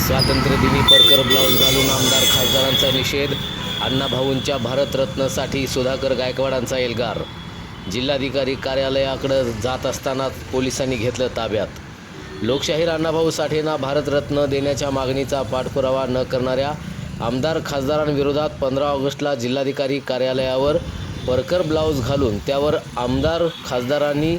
स्वातंत्र्यदिनी परकर ब्लाऊज घालून आमदार खासदारांचा निषेध. अण्णाभाऊंच्या भारतरत्नसाठी सुधाकर गायकवाडांचा एल्गार. जिल्हाधिकारी कार्यालयाकडे जात असतानाच पोलिसांनी घेतलं ताब्यात. लोकशाहीर अण्णाभाऊ साठेंना भारतरत्न देण्याच्या मागणीचा पाठपुरावा न करणाऱ्या आमदार खासदारांविरोधात 15 ऑगस्टला जिल्हाधिकारी कार्यालयावर परकर ब्लाऊज घालून त्यावर आमदार खासदारांनी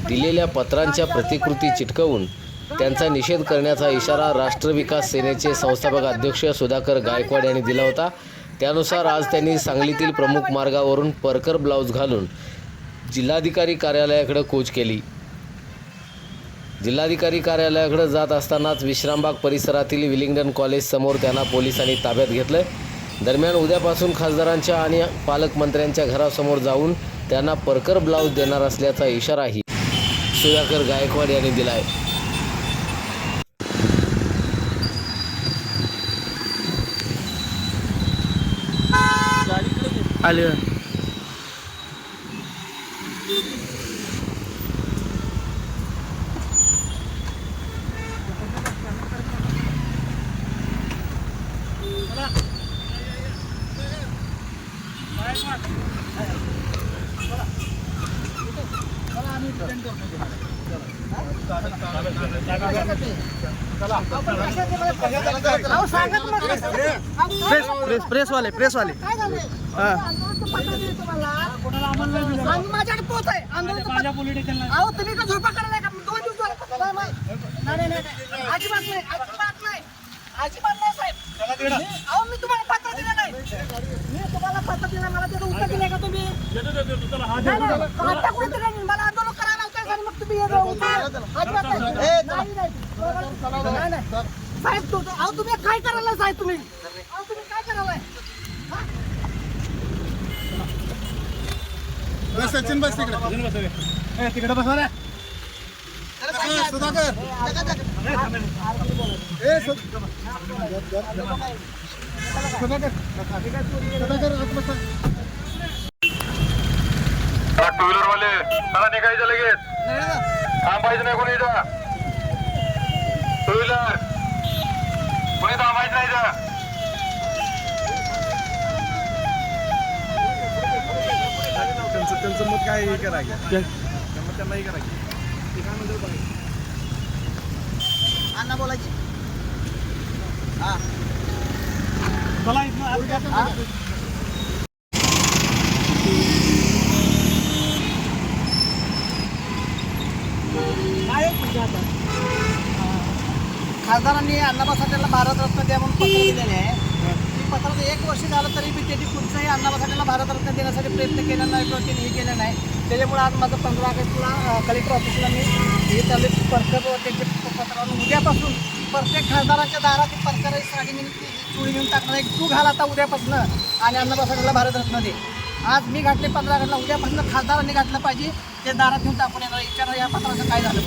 दिलेल्या पत्रांच्या प्रतिकृती चिटकवून त्यांचा निषेध करण्याचा इशारा राष्ट्रविकास सेनेचे संस्थापक अध्यक्ष सुधाकर गायकवाड यांनी दिला होता. त्यानुसार आज त्यांनी सांगलीतील प्रमुख मार्गावरून परकर ब्लाऊज घालून जिल्हाधिकारी कार्यालयाकडे कूच केली. जिल्हाधिकारी कार्यालयाकडे जात असतानाच विश्रामबाग परिसरातील विलिंग्डन कॉलेज समोर त्यांना पोलिसांनी ताब्यात घेतलं. दरम्यान उद्यापासून खासदारांच्या आणि पालकमंत्र्यांच्या घरासमोर जाऊन त्यांना परकर ब्लाऊज देणार असल्याचा इशाराही सुधाकर गायकवाड यांनी दिला आहे. आले प्रेस वाले माझ्याकडे पोच आहे अहो तुम्ही का झोपा करायला का 2 दिवस अजिबात नाही साहेब. अहो मी तुम्हाला पत्र दिलं नाही. पत्र दिलं मला त्याचं उत्तर दिलं का तुम्ही? आता कोणतं नाही मला आंदोलन करायला लावताय आणि मग तुम्ही अजिबात नाही साहेब. अहो तुम्ही काय करायला साहेब? तुम्ही काय करायला? सचिन बस तिकडे बसा रे सुधाकर. टू व्हीलर वाले मला निघायचं लगेच, थांबायचं नाही कोणी. टू व्हीलर कोणी थांबायचं नाही. त्यांचं मत काय करायचं त्यांना करायचं अण्णा बोलायची. खासदारांनी अण्णाभाऊ साठेंना भारतरत्न द्या म्हणून पत्र दिलेले आहे. पत्राचं 1 वर्ष झालं तरी मी त्यांनी कुठचंही अण्णाभाऊ साठेंना भारतरत्न देण्यासाठी प्रयत्न केला नाही किंवा त्यांनी हे केलं नाही. त्याच्यामुळे आज माझं 15 ऑगस्टला कलेक्टर ऑफिसला मी हे चालू परकर त्यांचे पत्रावरून उद्यापासून प्रत्येक खासदारांच्या दारात परकर साडी मी चुळी घेऊन टाकणार आहे. तू घाल आता उद्यापासून आणि अण्णाभाऊ साठेंना भारतरत्न दे. आज मी घातले 15 ऑगस्टला, उद्यापासून खासदारांनी घातलं पाहिजे. ते दारात घेऊन टाकून येणार. विचारा या पत्राचं काय झालं.